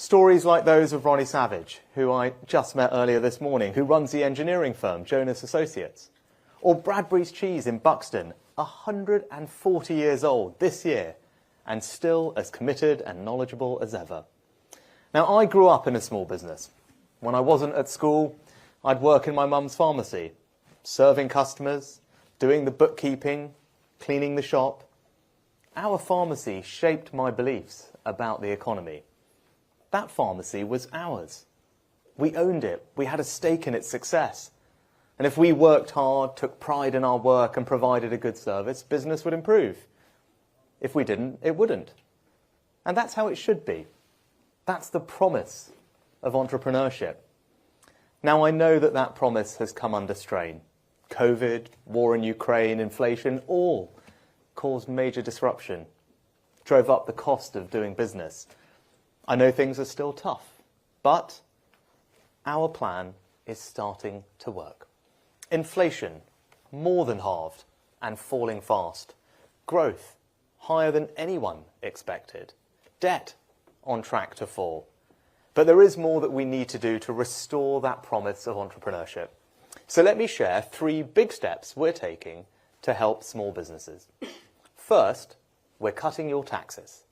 Stories like those of Ronnie Savage, who I just met earlier this morning, who runs the engineering firm Jonas Associates. Or Bradbridge Cheese in Buxton, 140 years old this year, and still as committed and knowledgeable as ever. Now, I grew up in a small business. When I wasn't at school, I'd work in my mum's pharmacy, serving customers, doing the bookkeeping, cleaning the shop. Our pharmacy shaped my beliefs about the economy. That pharmacy was ours. We owned it. We had a stake in its success. And if we worked hard, took pride in our work and provided a good service, business would improve. If we didn't, it wouldn't. And that's how it should be. That's the promise of entrepreneurship. Now, I know that that promise has come under strain. COVID, war in Ukraine, inflation, all caused major disruption, drove up the cost of doing business. I know things are still tough, but our plan is starting to work. Inflation, more than halved and falling fast. Growth, higher than anyone expected. Debt, on track to fall. But there is more that we need to do to restore that promise of entrepreneurship. So let me share 3 big steps we're taking to help small businesses. First, we're cutting your taxes.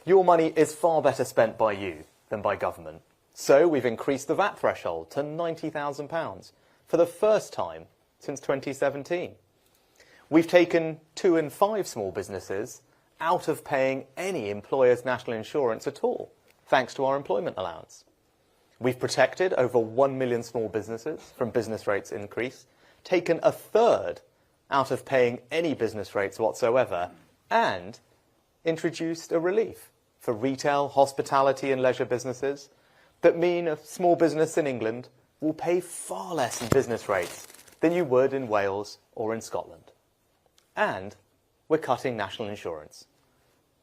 Your money is far better spent by you than by government. So we've increased the VAT threshold to £90,000 for the first time since 2017. We've taken 2 in 5 small businesses out of paying any employer's national insurance at all, thanks to our employment allowance. We've protected over 1 million small businesses from business rates increase, taken a third out of paying any business rates whatsoever, and introduced a relief for retail, hospitality and leisure businesses that mean a small business in England will pay far less in business rates than you would in Wales or in Scotland. And we're cutting national insurance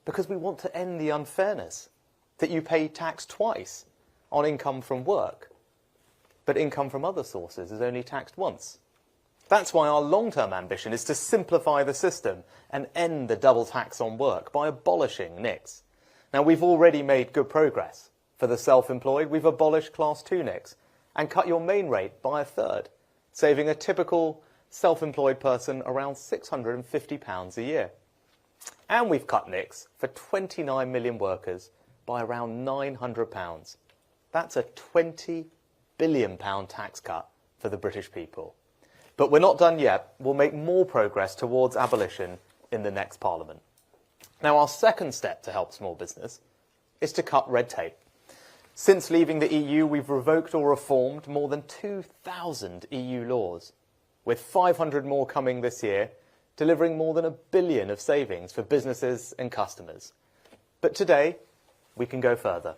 because we want to end the unfairness that you pay tax twice on income from work, but income from other sources is only taxed once. That's why our long-term ambition is to simplify the system and end the double tax on work by abolishing NICs. Now, we've already made good progress. For the self-employed, we've abolished Class 2 NICs and cut your main rate by a third, saving a typical self-employed person around £650 a year. And we've cut NICs for 29 million workers by around £900. That's a £20 billion tax cut for the British people. But we're not done yet. We'll make more progress towards abolition in the next Parliament. Now, our second step to help small business is to cut red tape. Since leaving the EU, we've revoked or reformed more than 2,000 EU laws, with 500 more coming this year, delivering more than £1 billion of savings for businesses and customers. But today, we can go further.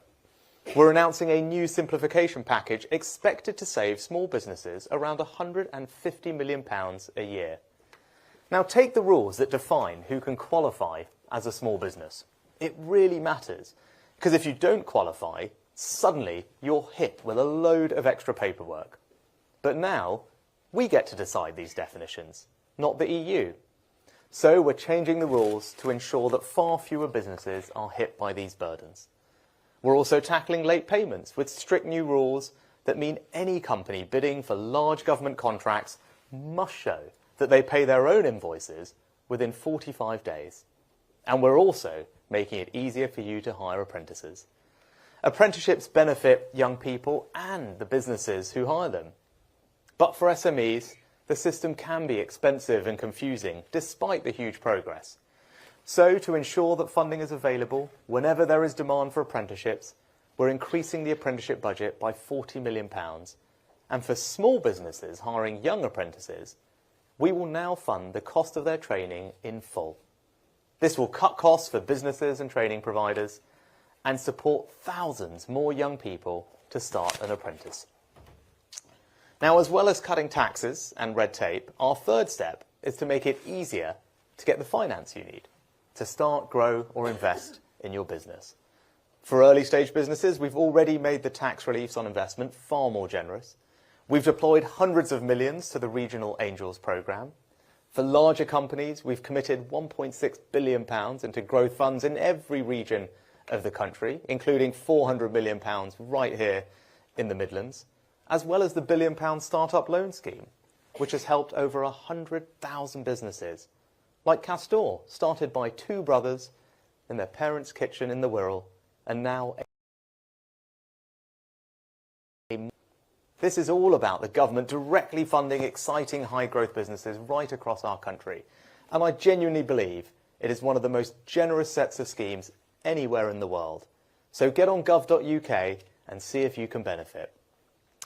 We're announcing a new simplification package expected to save small businesses around £150 million a year. Now, take the rules that define who can qualify as a small business. It really matters, because if you don't qualify, suddenly you're hit with a load of extra paperwork. But now, we get to decide these definitions, not the EU. So we're changing the rules to ensure that far fewer businesses are hit by these burdens. We're also tackling late payments with strict new rules that mean any company bidding for large government contracts must show that they pay their own invoices within 45 days. And we're also making it easier for you to hire apprentices. Apprenticeships benefit young people and the businesses who hire them. But for SMEs, the system can be expensive and confusing, despite the huge progress. So, to ensure that funding is available whenever there is demand for apprenticeships, we're increasing the apprenticeship budget by £40 million. And for small businesses hiring young apprentices, we will now fund the cost of their training in full. This will cut costs for businesses and training providers and support thousands more young people to start an apprentice. Now, as well as cutting taxes and red tape, our third step is to make it easier to get the finance you need to start, grow or invest in your business. For early stage businesses, we've already made the tax reliefs on investment far more generous. We've deployed hundreds of millions to the Regional Angels programme. For larger companies, we've committed £1.6 billion into growth funds in every region of the country, including £400 million right here in the Midlands, as well as the £1 billion startup loan scheme, which has helped over 100,000 businesses, like Castor, started by two brothers in their parents' kitchen in the Wirral, and now this is all about the government directly funding exciting high-growth businesses right across our country. And I genuinely believe it is one of the most generous sets of schemes anywhere in the world. So get on gov.uk and see if you can benefit.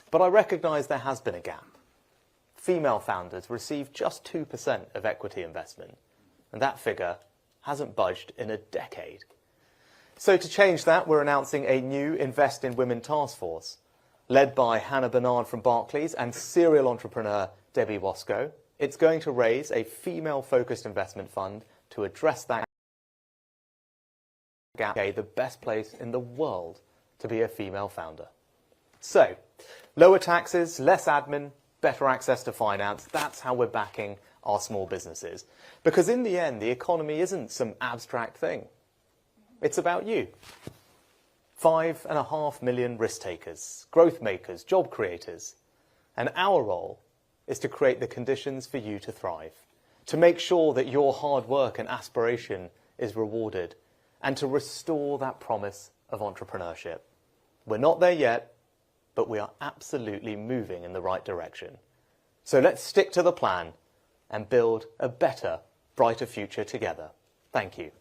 But I recognise there has been a gap. Female founders receive just 2% of equity investment, and that figure hasn't budged in a decade. So to change that, we're announcing a new Invest in Women task force, led by Hannah Bernard from Barclays and serial entrepreneur Debbie Wasco. It's going to raise a female-focused investment fund to address that gap. The best place in the world to be a female founder. So, lower taxes, less admin, better access to finance. That's how we're backing our small businesses. Because in the end, the economy isn't some abstract thing. It's about you. 5.5 million risk takers, growth makers, job creators. And our role is to create the conditions for you to thrive, to make sure that your hard work and aspiration is rewarded, and to restore that promise of entrepreneurship. We're not there yet, but we are absolutely moving in the right direction. So let's stick to the plan and build a better, brighter future together. Thank you.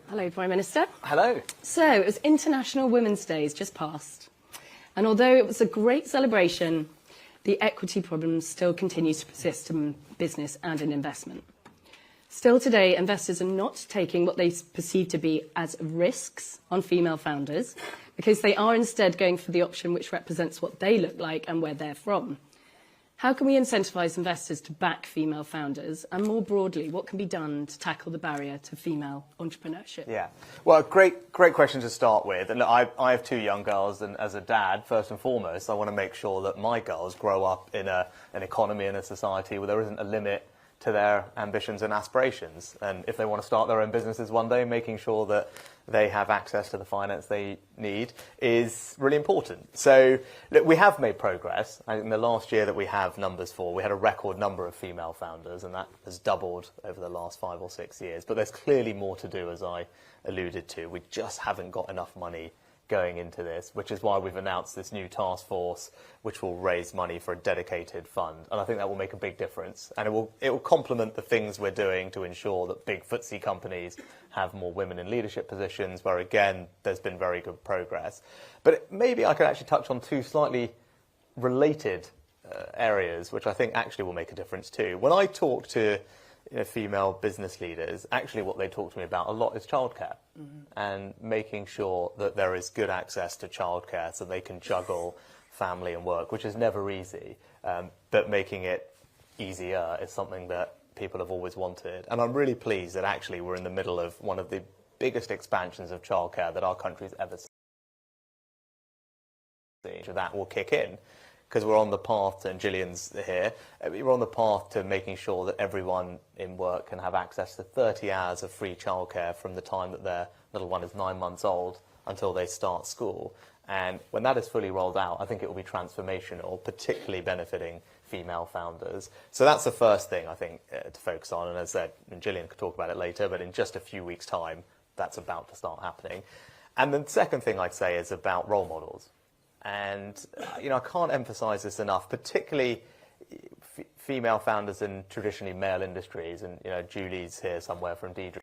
Hello, Prime Minister. Hello. So, it was International Women's Days just passed. And although it was a great celebration, the equity problem still continues to persist in business and in investment. Still today, investors are not taking what they perceive to be as risks on female founders, because they are instead going for the option which represents what they look like and where they're from. How can we incentivise investors to back female founders? And more broadly, what can be done to tackle the barrier to female entrepreneurship? Yeah, well, great question to start with. And look, I have two young girls, and as a dad, first and foremost, I want to make sure that my girls grow up in an economy and a society where there isn't a limit to their ambitions and aspirations. And if they want to start their own businesses one day, making sure that they have access to the finance they need is really important. So look, we have made progress. In the last year that we have numbers for, we had a record number of female founders, and that has doubled over the last 5 or 6 years. But there's clearly more to do, as I alluded to. We just haven't got enough money going into this, which is why we've announced this new task force, which will raise money for a dedicated fund. And I think that will make a big difference. And it will complement the things we're doing to ensure that big FTSE companies have more women in leadership positions, where, again, there's been very good progress. But maybe I could actually touch on two slightly related areas, which I think actually will make a difference too. When I talk to female business leaders, actually what they talk to me about a lot is childcare, and making sure that there is good access to childcare so they can juggle family and work, which is never easy, but making it easier is something that people have always wanted. And I'm really pleased that actually we're in the middle of one of the biggest expansions of childcare that our country's ever seen. That will kick in, because we're on the path to, and Gillian's here, we're on the path to making sure that everyone in work can have access to 30 hours of free childcare from the time that their little one is 9 months old until they start school. And when that is fully rolled out, I think it will be transformational, particularly benefiting female founders. So that's the first thing, I think, to focus on. And as I said, and Gillian could talk about it later, but in just a few weeks' time, that's about to start happening. And the second thing I'd say is about role models. And, I can't emphasize this enough, particularly female founders in traditionally male industries. And, Julie's here somewhere from Deidre.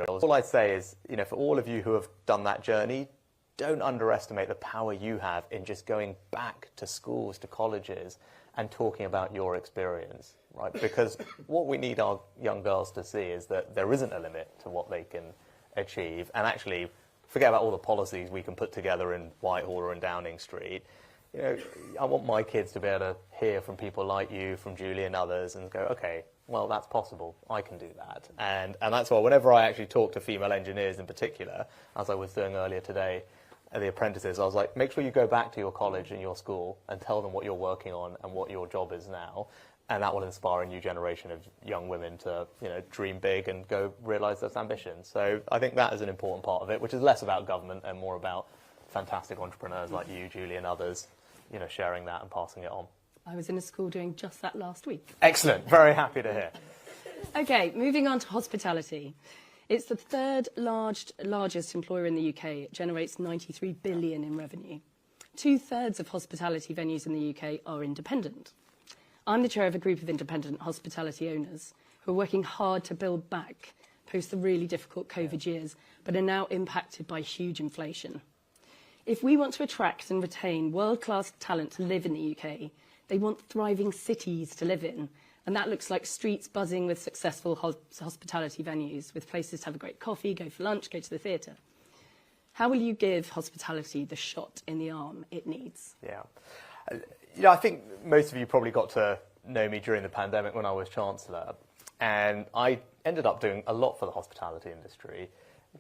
All I'd say is, for all of you who have done that journey, don't underestimate the power you have in just going back to schools, to colleges, and talking about your experience, right? Because what we need our young girls to see is that there isn't a limit to what they can achieve, and actually forget about all the policies we can put together in Whitehall or in Downing Street. I want my kids to be able to hear from people like you, from Julie and others, and go, okay, well, that's possible. I can do that. And that's why whenever I actually talk to female engineers in particular, as I was doing earlier today the apprentices, I was like, make sure you go back to your college and your school and tell them what you're working on and what your job is now. And that will inspire a new generation of young women to, dream big and go realise those ambitions. So I think that is an important part of it, which is less about government and more about fantastic entrepreneurs like you, Julie, and others, sharing that and passing it on. I was in a school doing just that last week. Excellent. Very happy to hear. Okay, moving on to hospitality. It's the third largest employer in the UK. It generates 93 billion in revenue. 2/3 of hospitality venues in the UK are independent. I'm the chair of a group of independent hospitality owners who are working hard to build back post the really difficult COVID years, but are now impacted by huge inflation. If we want to attract and retain world-class talent to live in the UK, they want thriving cities to live in, and that looks like streets buzzing with successful hospitality venues, with places to have a great coffee, go for lunch, go to the theatre. How will you give hospitality the shot in the arm it needs? Yeah. I think most of you probably got to know me during the pandemic when I was Chancellor, and I ended up doing a lot for the hospitality industry,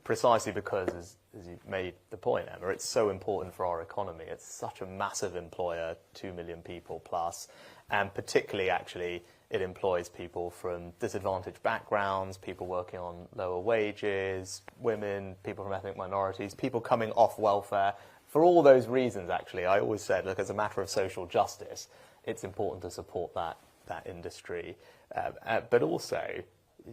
precisely because, as you made the point, Emma, it's so important for our economy. It's such a massive employer, 2 million people plus, and particularly, actually, it employs people from disadvantaged backgrounds, people working on lower wages, women, people from ethnic minorities, people coming off welfare. For all those reasons, actually, I always said, look, as a matter of social justice, it's important to support that industry. But also,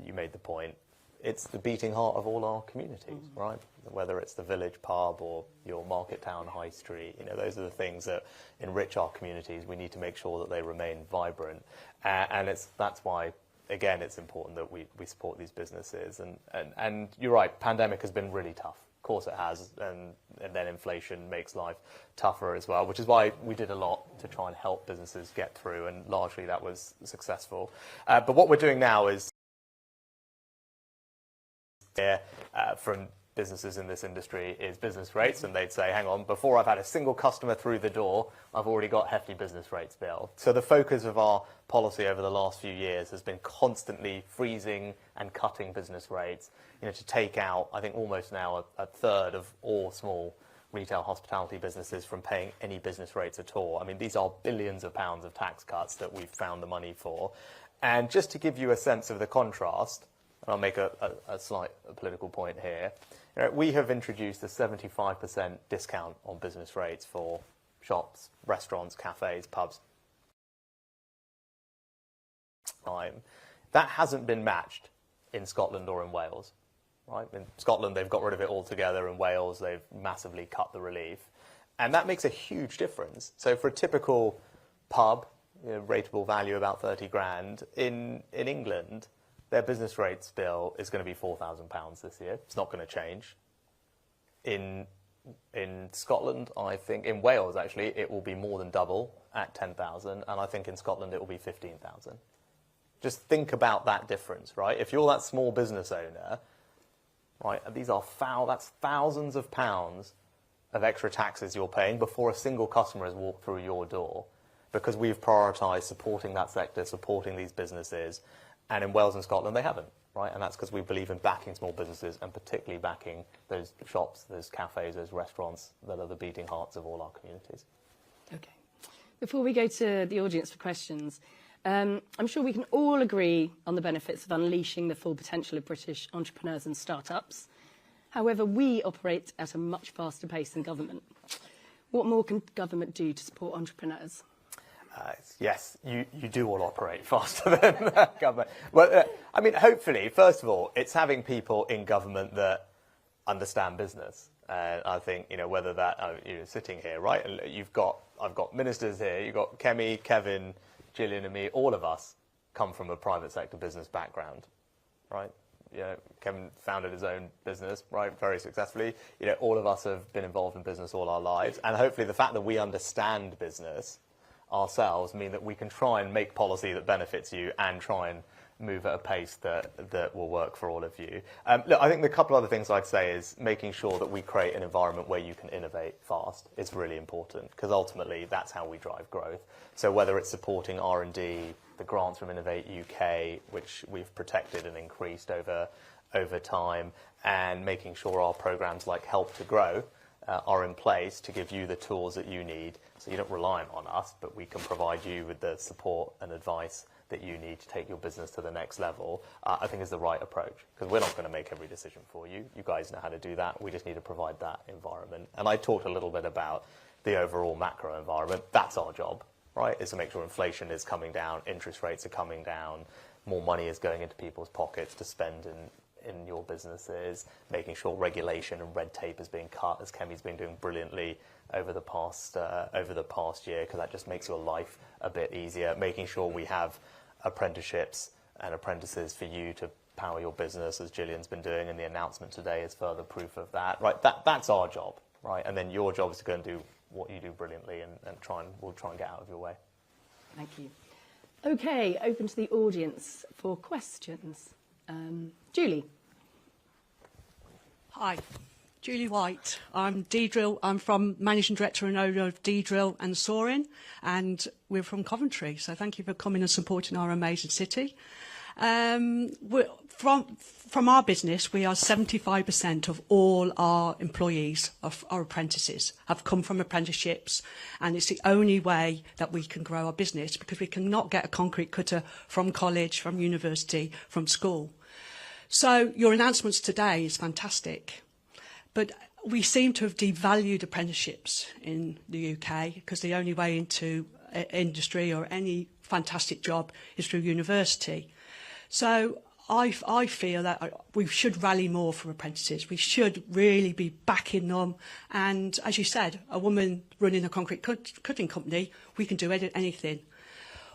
you made the point, it's the beating heart of all our communities, right? Whether it's the village pub or your market town high street, those are the things that enrich our communities. We need to make sure that they remain vibrant. And that's why, again, it's important that we support these businesses. And you're right, pandemic has been really tough. Of course it has, and then inflation makes life tougher as well, which is why we did a lot to try and help businesses get through, and largely that was successful. But what we're doing now is from businesses in this industry is business rates, and they'd say, hang on, before I've had a single customer through the door, I've already got hefty business rates bill. So the focus of our policy over the last few years has been constantly freezing and cutting business rates, to take out, I think, almost now a third of all small retail hospitality businesses from paying any business rates at all. I mean, these are billions of pounds of tax cuts that we've found the money for. And just to give you a sense of the contrast, and I'll make a slight political point here, we have introduced a 75% discount on business rates for shops, restaurants, cafes, pubs. That hasn't been matched in Scotland or in Wales. Right? In Scotland, they've got rid of it altogether. In Wales, they've massively cut the relief. And that makes a huge difference. So for a typical pub, rateable value about 30 grand, in England, their business rates bill is going to be £4,000 this year. It's not going to change. In Scotland, I think, in Wales, actually, it will be more than double at 10,000. And I think in Scotland, it will be 15,000. Just think about that difference, right? If you're that small business owner, right, and that's thousands of pounds of extra taxes you're paying before a single customer has walked through your door, because we've prioritised supporting that sector, supporting these businesses, and in Wales and Scotland they haven't, right? And that's because we believe in backing small businesses and particularly backing those shops, those cafes, those restaurants that are the beating hearts of all our communities. Okay. Before we go to the audience for questions, I'm sure we can all agree on the benefits of unleashing the full potential of British entrepreneurs and startups. However, we operate at a much faster pace than government. What more can government do to support entrepreneurs? Yes, you do all operate faster than government. Well, I mean, hopefully, first of all, it's having people in government that understand business. I think, whether that, you're sitting here, right? And I've got ministers here. You've got Kemi, Kevin, Gillian and me, all of us come from a private sector business background, right? Kevin founded his own business, right, very successfully. All of us have been involved in business all our lives. And hopefully the fact that we understand business ourselves mean that we can try and make policy that benefits you and try and move at a pace that will work for all of you. Look, I think the couple other things I'd say is making sure that we create an environment where you can innovate fast is really important, because ultimately that's how we drive growth. So whether it's supporting R&D, the grants from Innovate UK, which we've protected and increased over time, and making sure our programs like Help to Grow are in place to give you the tools that you need, so you're not reliant on us, but we can provide you with the support and advice that you need to take your business to the next level, I think is the right approach. Because we're not going to make every decision for you. You guys know how to do that. We just need to provide that environment. And I talked a little bit about the overall macro environment. That's our job, right, is to make sure inflation is coming down, interest rates are coming down, more money is going into people's pockets to spend in your businesses, making sure regulation and red tape is being cut, as Kemi's been doing brilliantly over the past year, because that just makes your life a bit easier. Making sure we have apprenticeships and apprentices for you to power your business, as Gillian's been doing, and the announcement today is further proof of that. Right, that's our job, right? And then your job is to go and do what you do brilliantly, and we'll try and get out of your way. Thank you. Okay, open to the audience for questions. Julie. Hi, Julie White. I'm Dedrill. I'm from Managing Director and owner of Dedrill and Soaring, and we're from Coventry. So thank you for coming and supporting our amazing city. From our business, we are 75% of all our employees, of our apprentices, have come from apprenticeships, and it's the only way that we can grow our business, because we cannot get a concrete cutter from college, from university, from school. So your announcements today is fantastic, but we seem to have devalued apprenticeships in the UK, because the only way into industry or any fantastic job is through university. So I feel that we should rally more for apprentices. We should really be backing them. And as you said, a woman running a concrete cutting company, we can do anything.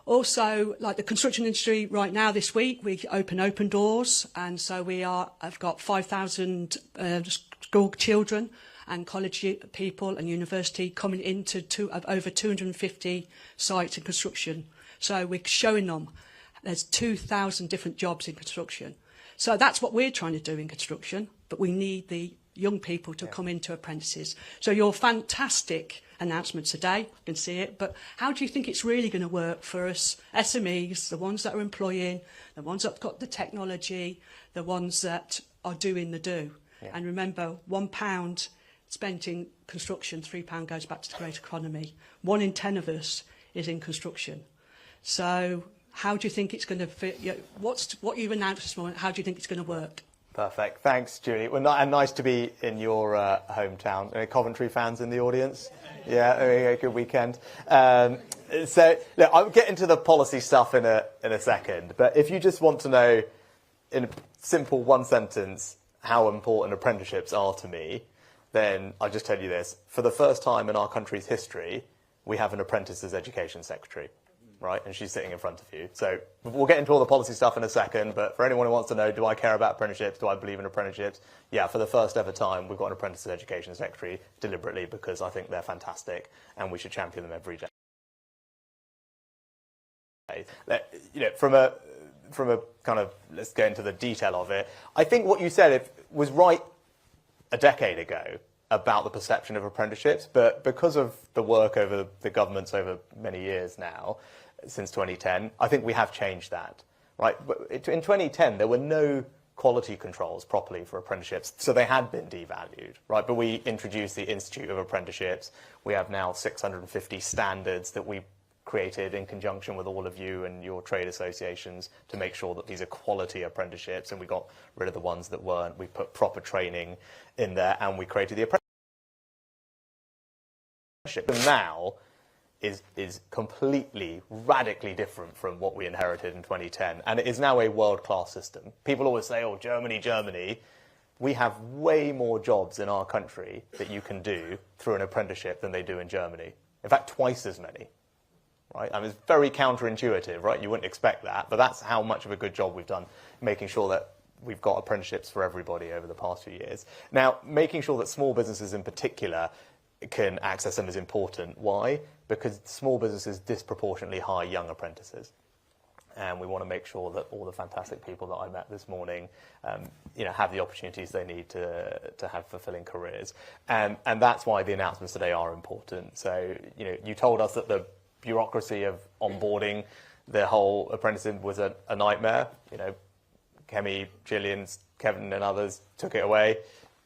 Also, like the construction industry right now, this week, we open doors. And so I've got 5,000 school children and college people and university coming into over 250 sites in construction. So we're showing them there's 2,000 different jobs in construction. So that's what we're trying to do in construction, but we need the young people to come into apprentices. So your fantastic announcement today, I can see it, but how do you think it's really going to work for us SMEs, the ones that are employing, the ones that have got the technology, the ones that are doing the do? Yeah. And remember, £1 spent in construction, £3 goes back to the great economy. 1 in 10 of us is in construction. So how do you think it's going to fit? What you've announced this morning, how do you think it's going to work? Perfect. Thanks, Julie. Well, and nice to be in your hometown. Any Coventry fans in the audience? Yeah, good weekend. So, look, I'll get into the policy stuff in a second. But if you just want to know, in a simple one sentence, how important apprenticeships are to me, then I'll just tell you this. For the first time in our country's history, we have an apprentices education secretary. Right, and she's sitting in front of you. So we'll get into all the policy stuff in a second, but for anyone who wants to know, do I care about apprenticeships? Do I believe in apprenticeships? Yeah, for the first ever time, we've got an apprentices education secretary deliberately, because I think they're fantastic and we should champion them every day. You know, from a kind of, let's get into the detail of it. I think what you said was right a decade ago about the perception of apprenticeships, but because of the work over the governments over many years now, since 2010, I think we have changed that, right? But in 2010, there were no quality controls properly for apprenticeships, so they had been devalued, right? But we introduced the Institute of Apprenticeships. We have now 650 standards that we created in conjunction with all of you and your trade associations to make sure that these are quality apprenticeships, and we got rid of the ones that weren't. We put proper training in there, and we created the apprenticeship. And now is completely, radically different from what we inherited in 2010. And it is now a world-class system. People always say, oh, Germany, Germany. We have way more jobs in our country that you can do through an apprenticeship than they do in Germany. In fact, twice as many. Right? I mean, it's very counterintuitive, right? You wouldn't expect that, but that's how much of a good job we've done making sure that we've got apprenticeships for everybody over the past few years. Now, making sure that small businesses in particular can access them is important. Why? Because small businesses disproportionately hire young apprentices. And we want to make sure that all the fantastic people that I met this morning have the opportunities they need to have fulfilling careers. And that's why the announcements today are important. So, you told us that the bureaucracy of onboarding the whole apprenticeship was a nightmare. Kemi, Gillian, Kevin and others took it away.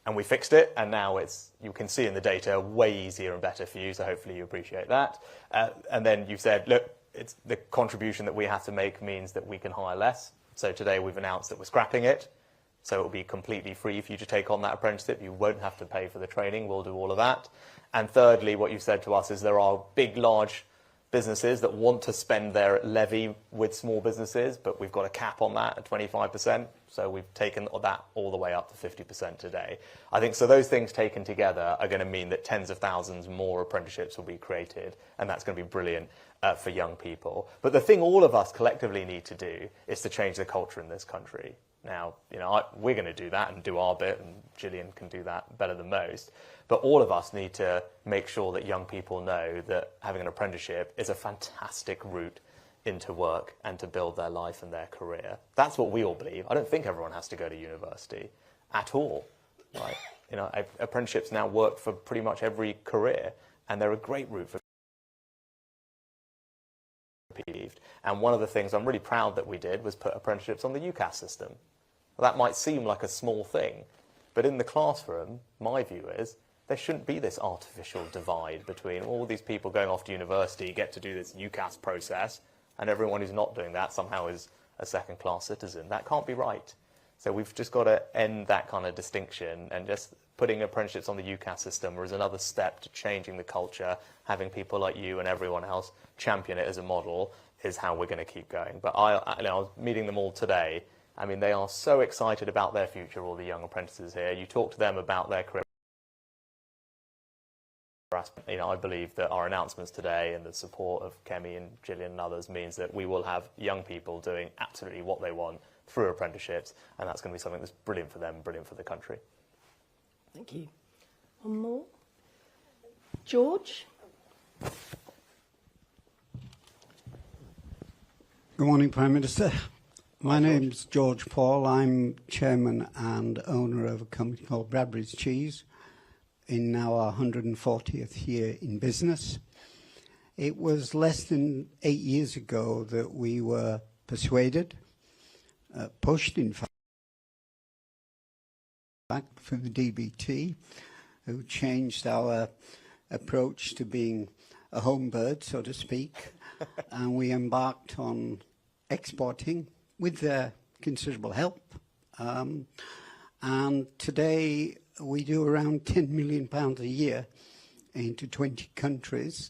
And we fixed it, and now it's, you can see in the data, way easier and better for you, so hopefully you appreciate that. And then you said, look, it's the contribution that we have to make means that we can hire less. So today we've announced that we're scrapping it. So it will be completely free for you to take on that apprenticeship. You won't have to pay for the training. We'll do all of that. And thirdly, what you've said to us is there are big, large businesses that want to spend their levy with small businesses, but we've got a cap on that at 25%. So we've taken that all the way up to 50% today. I think so those things taken together are going to mean that tens of thousands more apprenticeships will be created, and that's going to be brilliant for young people. But the thing all of us collectively need to do is to change the culture in this country. Now, we're going to do that and do our bit, and Gillian can do that better than most. But all of us need to make sure that young people know that having an apprenticeship is a fantastic route into work and to build their life and their career. That's what we all believe. I don't think everyone has to go to university at all. Right? Apprenticeships now work for pretty much every career, and they're a great route for achieved. And one of the things I'm really proud that we did was put apprenticeships on the UCAS system. Well, that might seem like a small thing, but in the classroom, my view is there shouldn't be this artificial divide between all these people going off to university, get to do this UCAS process, and everyone who's not doing that somehow is a second-class citizen. That can't be right. So we've just got to end that kind of distinction, and just putting apprenticeships on the UCAS system is another step to changing the culture. Having people like you and everyone else champion it as a model is how we're going to keep going. But I was meeting them all today. I mean, they are so excited about their future, all the young apprentices here. You talk to them about their career. I believe that our announcements today and the support of Kemi and Gillian and others means that we will have young people doing absolutely what they want through apprenticeships, and that's going to be something that's brilliant for them, brilliant for the country. Thank you. One more. George? Good morning, Prime Minister. My name's George Paul. I'm chairman and owner of a company called Bradbridge Cheese, in now our 140th year in business. It was less than 8 years ago that we were persuaded, pushed in fact, from the DBT, who changed our approach to being a home bird, so to speak, and we embarked on exporting with their considerable help. And today we do around £10 million a year into 20 countries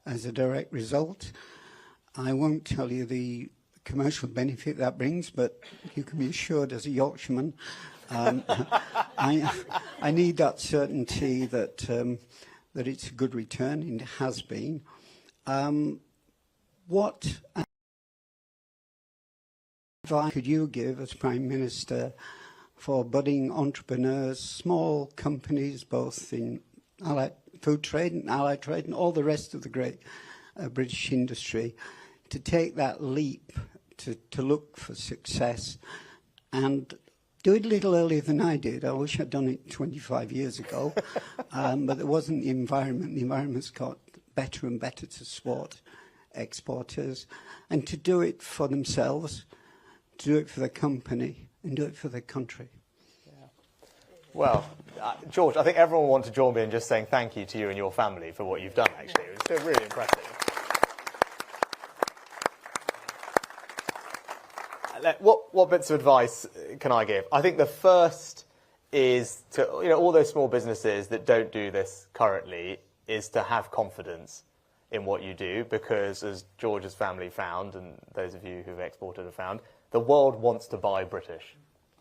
as a direct result. I won't tell you the commercial benefit that brings, but you can be assured as a Yorkshireman, I need that certainty that that it's a good return, and it has been. What advice could you give as Prime Minister for budding entrepreneurs, small companies, both in food trade and allied trade and all the rest of the great British industry, to take that leap to look for success and do it a little earlier than I did? I wish I'd done it 25 years ago, but there wasn't the environment. The environment's got better and better to support exporters, and to do it for themselves, to do it for the company, and do it for the country. Yeah. Well, George, I think everyone will want to join me in just saying thank you to you and your family for what you've done, actually. It was really impressive. What bits of advice can I give? I think the first is to, all those small businesses that don't do this currently, is to have confidence in what you do, because as George's family found, and those of you who've exported have found, the world wants to buy British,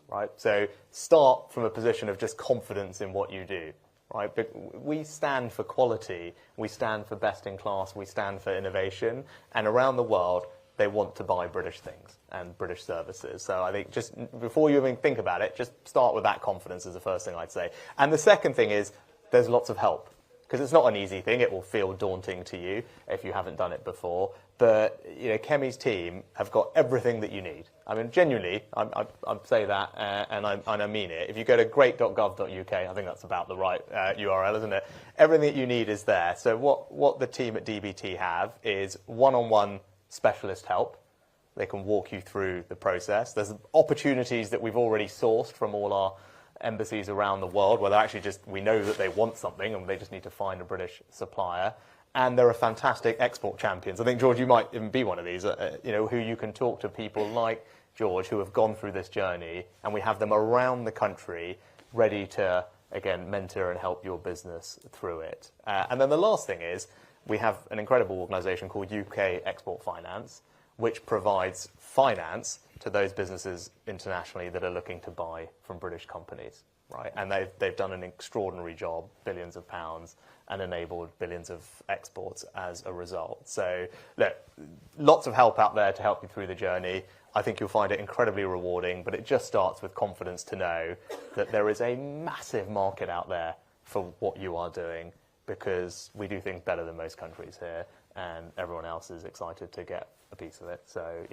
right? So start from a position of just confidence in what you do, right? But we stand for quality, we stand for best in class, we stand for innovation, and around the world, they want to buy British things and British services. So I think just before you even think about it, just start with that confidence is the first thing I'd say. And the second thing is there's lots of help, because it's not an easy thing. It will feel daunting to you if you haven't done it before. But Kemi's team have got everything that you need. I mean, genuinely, I say that and I mean it. If you go to great.gov.uk, I think that's about the right URL, isn't it? Everything that you need is there. So what the team at DBT have is one-on-one specialist help. They can walk you through the process. There's opportunities that we've already sourced from all our embassies around the world where they're actually we know that they want something and they just need to find a British supplier. And there are fantastic export champions. I think, George, you might even be one of these, who you can talk to people like George who have gone through this journey, and we have them around the country ready to, again, mentor and help your business through it. And then the last thing is we have an incredible organisation called UK Export Finance, which provides finance to those businesses internationally that are looking to buy from British companies, right? And they've done an extraordinary job, billions of pounds, and enabled billions of exports as a result. So, look, lots of help out there to help you through the journey. I think you'll find it incredibly rewarding, but it just starts with confidence to know that there is a massive market out there for what you are doing, because we do things better than most countries here, and everyone else is excited to get a piece of it. So,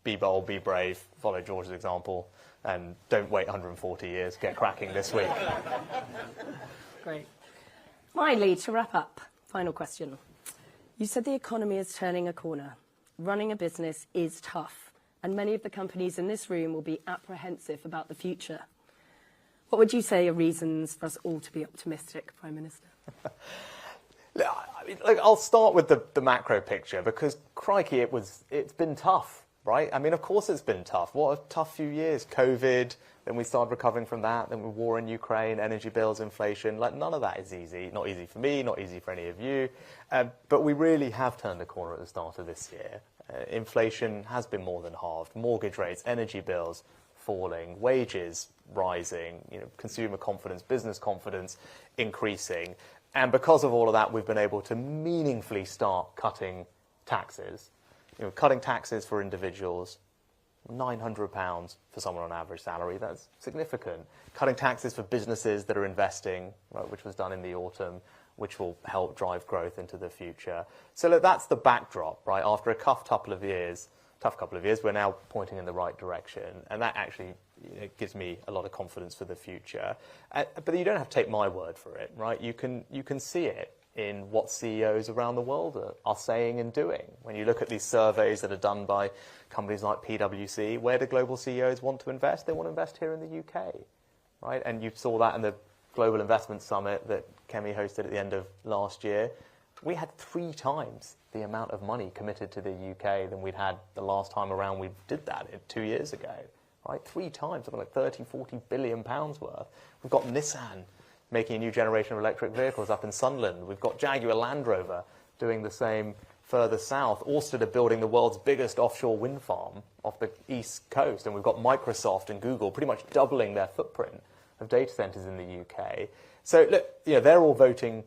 be bold, be brave, follow George's example, and don't wait 140 years. Get cracking this week. Great. Finally, to wrap up, final question. You said the economy is turning a corner. Running a business is tough, and many of the companies in this room will be apprehensive about the future. What would you say are reasons for us all to be optimistic, Prime Minister? I'll start with the macro picture, because crikey, it's been tough, right? I mean, of course it's been tough. What a tough few years. COVID, then we started recovering from that, then war in Ukraine, energy bills, inflation. None of that is easy. Not easy for me, not easy for any of you. But we really have turned the corner at the start of this year. Inflation has been more than halved. Mortgage rates, energy bills falling, wages rising, consumer confidence, business confidence increasing. And because of all of that, we've been able to meaningfully start cutting taxes. Cutting taxes for individuals, £900 for someone on average salary, that's significant. Cutting taxes for businesses that are investing, right, which was done in the autumn, which will help drive growth into the future. So look, that's the backdrop, right? After a tough couple of years, we're now pointing in the right direction. And that actually gives me a lot of confidence for the future. But you don't have to take my word for it, right? You can see it in what CEOs around the world are saying and doing. When you look at these surveys that are done by companies like PwC, where do global CEOs want to invest? They want to invest here in the UK, right? And you saw that in the Global Investment Summit that Kemi hosted at the end of last year. We had 3 times the amount of money committed to the UK than we'd had the last time around we did that 2 years ago, right? 3 times, something like 30, 40 billion pounds worth. We've got Nissan making a new generation of electric vehicles up in Sunderland. We've got Jaguar Land Rover doing the same further south. Ørsted are building the world's biggest offshore wind farm off the east coast. And we've got Microsoft and Google pretty much doubling their footprint of data centres in the UK. So look, they're all voting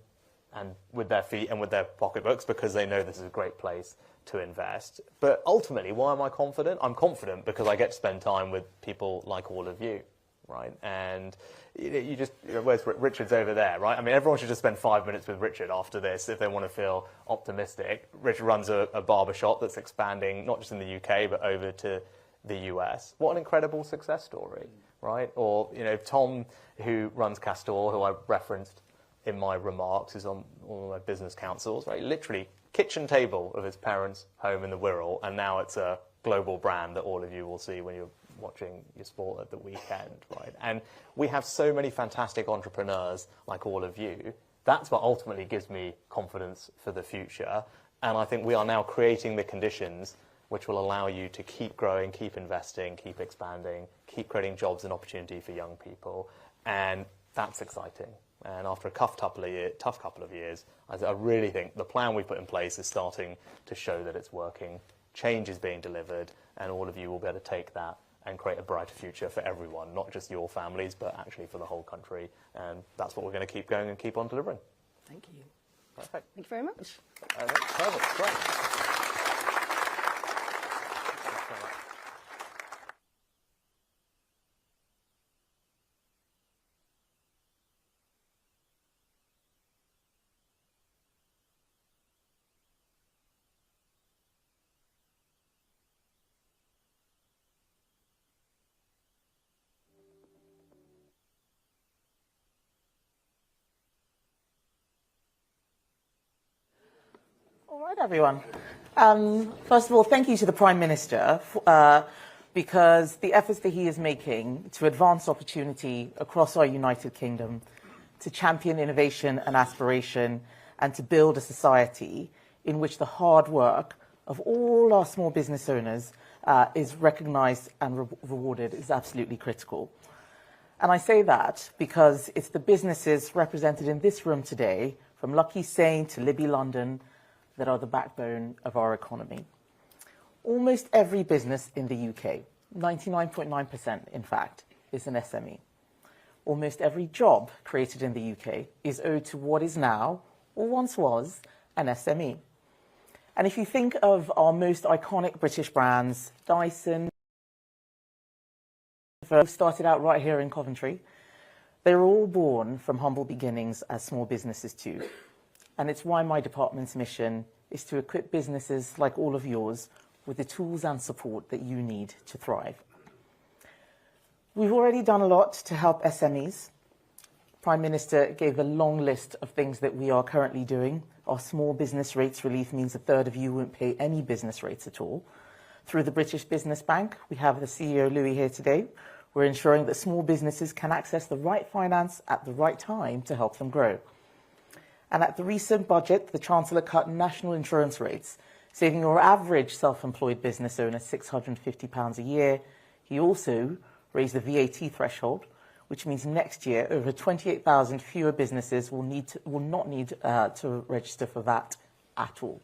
and with their feet and with their pocketbooks because they know this is a great place to invest. But ultimately, why am I confident? I'm confident because I get to spend time with people like all of you, right? And you just, where's Richard's over there, right? I mean, everyone should just spend 5 minutes with Richard after this if they want to feel optimistic. Richard runs a barber shop that's expanding not just in the UK but over to the US. What an incredible success story, right? Or Tom, who runs Castor, who I referenced in my remarks, is on one of my business councils, right? Literally kitchen table of his parents' home in the Wirral, and now it's a global brand that all of you will see when you're watching your sport at the weekend, right? And we have so many fantastic entrepreneurs like all of you. That's what ultimately gives me confidence for the future. And I think we are now creating the conditions which will allow you to keep growing, keep investing, keep expanding, keep creating jobs and opportunity for young people. And that's exciting. And after a tough couple of years, I really think the plan we put in place is starting to show that it's working. Change is being delivered, and all of you will be able to take that and create a brighter future for everyone, not just your families, but actually for the whole country. And that's what we're going to keep going and keep on delivering. Thank you. Perfect. Thank you very much. Perfect. Great. All right, everyone. First of all, thank you to the Prime Minister because the efforts that he is making to advance opportunity across our United Kingdom, to champion innovation and aspiration, and to build a society in which the hard work of all our small business owners is recognised and rewarded is absolutely critical. And I say that because it's the businesses represented in this room today, from Lucky Saint to Libby London, that are the backbone of our economy. Almost every business in the UK, 99.9% in fact, is an SME. Almost every job created in the UK is owed to what is now, or once was, an SME. And if you think of our most iconic British brands, Dyson, started out right here in Coventry, they were all born from humble beginnings as small businesses too. And it's why my department's mission is to equip businesses like all of yours with the tools and support that you need to thrive. We've already done a lot to help SMEs. Prime Minister gave a long list of things that we are currently doing. Our small business rates relief means a third of you won't pay any business rates at all. Through the British Business Bank, we have the CEO Louis here today. We're ensuring that small businesses can access the right finance at the right time to help them grow. And at the recent budget, the Chancellor cut national insurance rates, saving your average self-employed business owner £650 a year. He also raised the VAT threshold, which means next year over 28,000 fewer businesses will not need to register for VAT at all.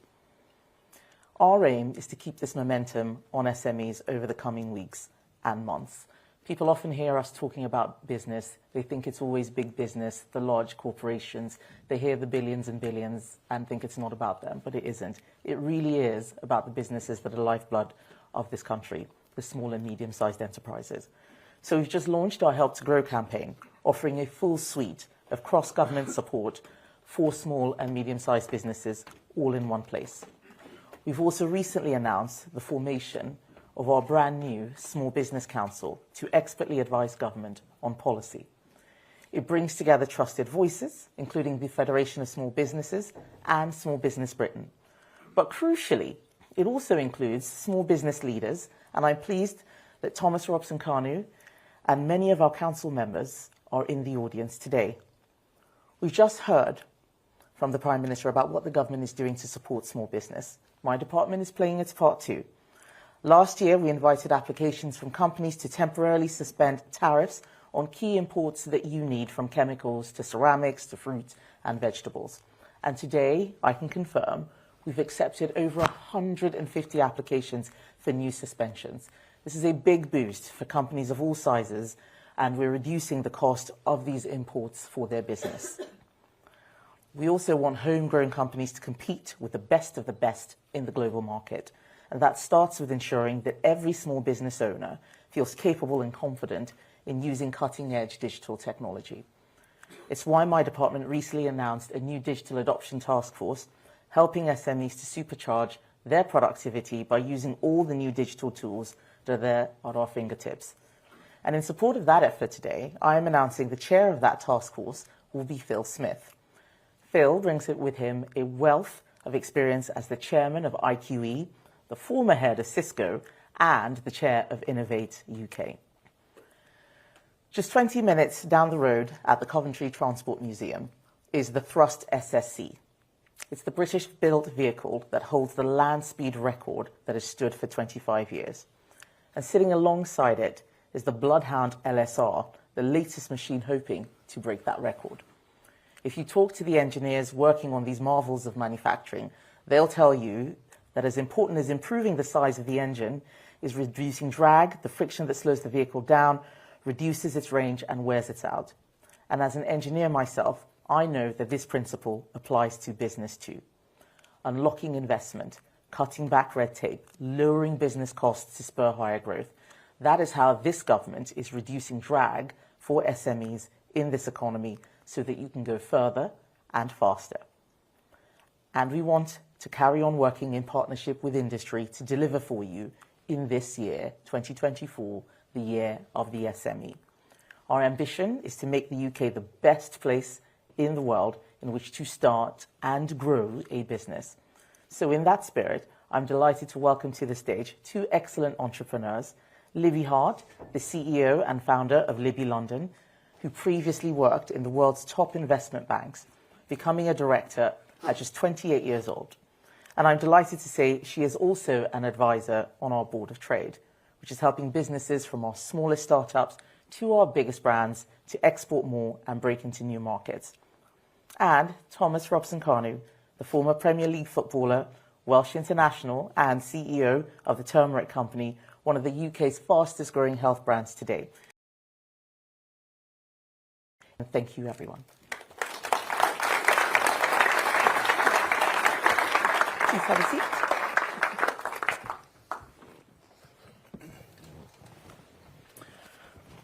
Our aim is to keep this momentum on SMEs over the coming weeks and months. People often hear us talking about business. They think it's always big business, the large corporations. They hear the billions and billions and think it's not about them, but it isn't. It really is about the businesses that are the lifeblood of this country, the small and medium-sized enterprises. So we've just launched our Help to Grow campaign, offering a full suite of cross-government support for small and medium-sized businesses all in one place. We've also recently announced the formation of our brand new Small Business Council to expertly advise government on policy. It brings together trusted voices, including the Federation of Small Businesses and Small Business Britain. But crucially, it also includes small business leaders, and I'm pleased that Thomas Robson-Kanu and many of our council members are in the audience today. We've just heard from the Prime Minister about what the government is doing to support small business. My department is playing its part too. Last year, we invited applications from companies to temporarily suspend tariffs on key imports that you need, from chemicals to ceramics to fruit and vegetables. And today, I can confirm, we've accepted over 150 applications for new suspensions. This is a big boost for companies of all sizes, and we're reducing the cost of these imports for their business. We also want homegrown companies to compete with the best of the best in the global market. And that starts with ensuring that every small business owner feels capable and confident in using cutting-edge digital technology. It's why my department recently announced a new digital adoption task force, helping SMEs to supercharge their productivity by using all the new digital tools that are there at our fingertips. And in support of that effort today, I am announcing the chair of that task force will be Phil Smith. Phil brings with him a wealth of experience as the chairman of IQE, the former head of Cisco, and the chair of Innovate UK. Just 20 minutes down the road at the Coventry Transport Museum is the Thrust SSC. It's the British-built vehicle that holds the land speed record that has stood for 25 years. And sitting alongside it is the Bloodhound LSR, the latest machine hoping to break that record. If you talk to the engineers working on these marvels of manufacturing, they'll tell you that as important as improving the size of the engine is reducing drag, the friction that slows the vehicle down, reduces its range and wears it out. And as an engineer myself, I know that this principle applies to business too. Unlocking investment, cutting back red tape, lowering business costs to spur higher growth. That is how this government is reducing drag for SMEs in this economy so that you can go further and faster. And we want to carry on working in partnership with industry to deliver for you in this year, 2024, the year of the SME. Our ambition is to make the UK the best place in the world in which to start and grow a business. So in that spirit, I'm delighted to welcome to the stage two excellent entrepreneurs, Libby Hart, the CEO and founder of Libby London, who previously worked in the world's top investment banks, becoming a director at just 28 years old. And I'm delighted to say she is also an advisor on our board of trade, which is helping businesses from our smallest startups to our biggest brands to export more and break into new markets. And Thomas Robson-Kanu, the former Premier League footballer, Welsh international and CEO of the Turmeric Company, one of the UK's fastest growing health brands today. And thank you, everyone. Please have a seat.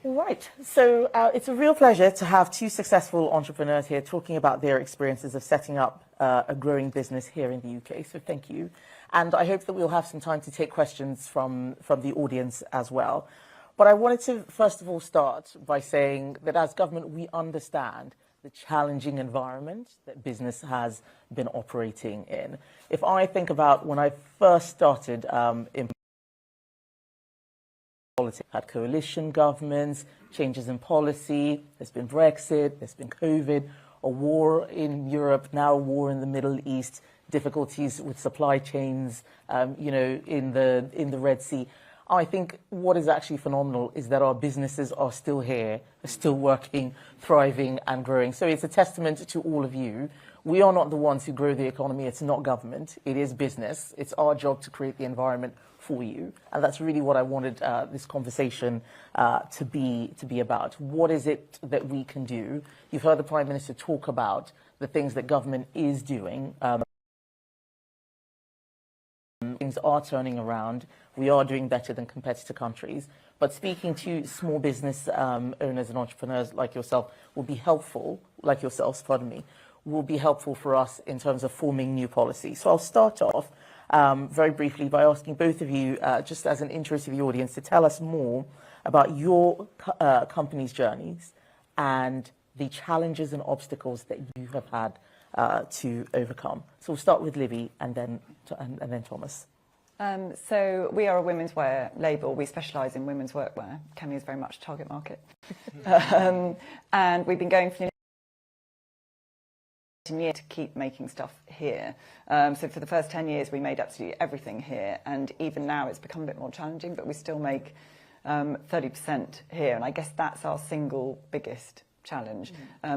All right, so it's a real pleasure to have two successful entrepreneurs here talking about their experiences of setting up a growing business here in the UK, so thank you. And I hope that we'll have some time to take questions from the audience as well. But I wanted to, first of all, start by saying that as government, we understand the challenging environment that business has been operating in. If I think about when I first started in politics, had coalition governments, changes in policy, there's been Brexit, there's been COVID, a war in Europe, now a war in the Middle East, difficulties with supply chains, in the Red Sea. I think what is actually phenomenal is that our businesses are still here, are still working, thriving and growing. So it's a testament to all of you. We are not the ones who grow the economy. It's not government. It is business. It's our job to create the environment for you. And that's really what I wanted this conversation to be about. What is it that we can do? You've heard the Prime Minister talk about the things that government is doing. Things are turning around. We are doing better than competitor countries. But speaking to small business owners and entrepreneurs like yourself will be helpful, like yourselves, pardon me, will be helpful for us in terms of forming new policy. So I'll start off very briefly by asking both of you, just as an intro to the audience, to tell us more about your company's journeys and the challenges and obstacles that you have had to overcome. So we'll start with Libby and then Thomas. So we are a women's wear label. We specialise in women's workwear. Kemi is very much a target market. And we've been going for a year to keep making stuff here. So for the first 10 years, we made absolutely everything here. And even now, it's become a bit more challenging, but we still make 30% here. And I guess that's our single biggest challenge,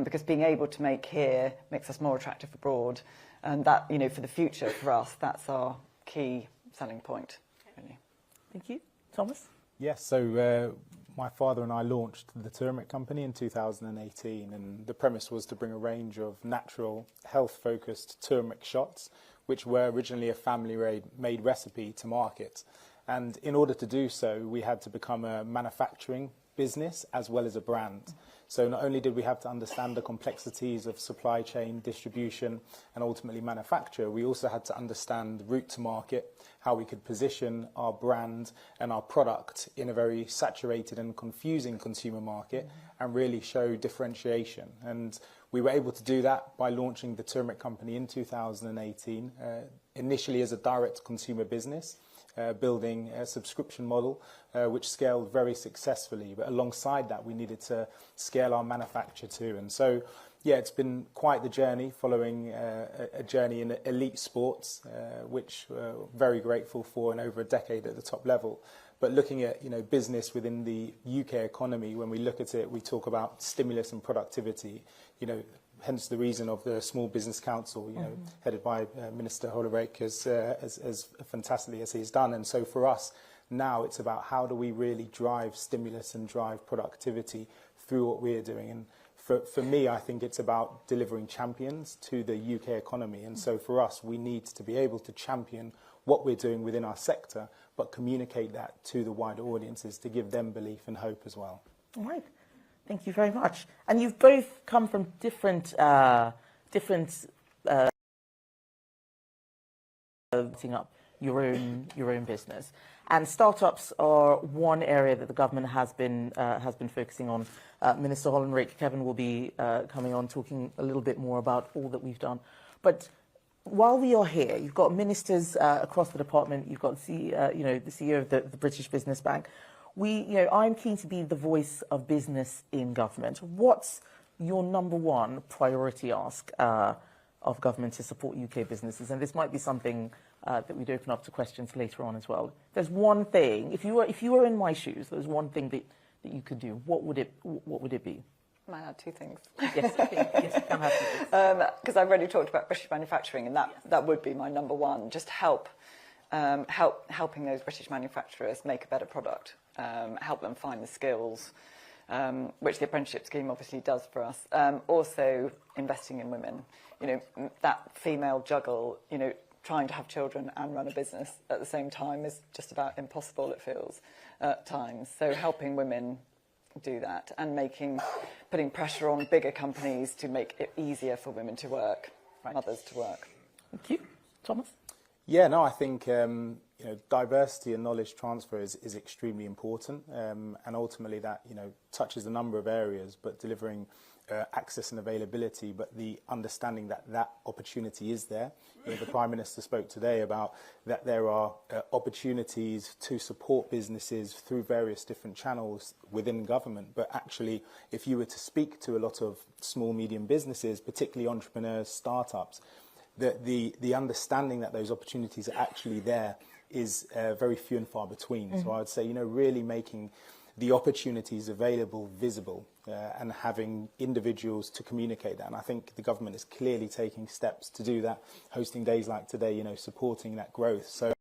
because being able to make here makes us more attractive abroad. And that, for the future, for us, that's our key selling point, really. Thank you. Thomas? Yes, so my father and I launched the Turmeric Company in 2018, and the premise was to bring a range of natural, health-focused turmeric shots, which were originally a family-made recipe, to market. And in order to do so, we had to become a manufacturing business as well as a brand. So not only did we have to understand the complexities of supply chain, distribution, and ultimately manufacture, we also had to understand the route to market, how we could position our brand and our product in a very saturated and confusing consumer market and really show differentiation. And we were able to do that by launching the Turmeric Company in 2018, initially as a direct consumer business, building a subscription model which scaled very successfully. But alongside that, we needed to scale our manufacture too. And so, yeah, it's been quite the journey, following a journey in elite sports, which we're very grateful for, and over a decade at the top level. But looking at business within the UK economy, when we look at it, we talk about stimulus and productivity. Hence the reason of the Small Business Council, headed by Minister Hollerake, as fantastically as he's done. And so for us, now it's about how do we really drive stimulus and drive productivity through what we're doing. And for me, I think it's about delivering champions to the UK economy. And so for us, we need to be able to champion what we're doing within our sector, but communicate that to the wider audiences to give them belief and hope as well. All right. Thank you very much. And you've both come from different setting up your own business. And startups are one area that the government has been focusing on. Minister Hollerake, Kevin, will be coming on talking a little bit more about all that we've done. But while we are here, you've got ministers across the department. You've got the CEO of the British Business Bank. I'm keen to be the voice of business in government. What's your number one priority ask of government to support UK businesses? And this might be something that we'd open up to questions later on as well. There's one thing, if you were in my shoes, there's one thing that you could do. What would it be? Can I add two things? Yes, okay. Yes, you can have two things. Because I've already talked about British manufacturing, and that would be my number one. Just helping those British manufacturers make a better product, help them find the skills, which the apprenticeship scheme obviously does for us. Also, investing in women. That female juggle, trying to have children and run a business at the same time is just about impossible, it feels, at times. So helping women do that and putting pressure on bigger companies to make it easier for women to work, mothers to work. Thank you. Thomas? Yeah, no, I think diversity and knowledge transfer is extremely important, and ultimately that touches a number of areas, but delivering access and availability, but the understanding that opportunity is there. The Prime Minister spoke today about that there are opportunities to support businesses through various different channels within government, but actually if you were to speak to a lot of small, medium businesses, particularly entrepreneurs, startups, the understanding that those opportunities are actually there is very few and far between. Mm-hmm. So I would say, really making the opportunities available visible and having individuals to communicate that. And I think the government is clearly taking steps to do that, hosting days like today, supporting that growth. So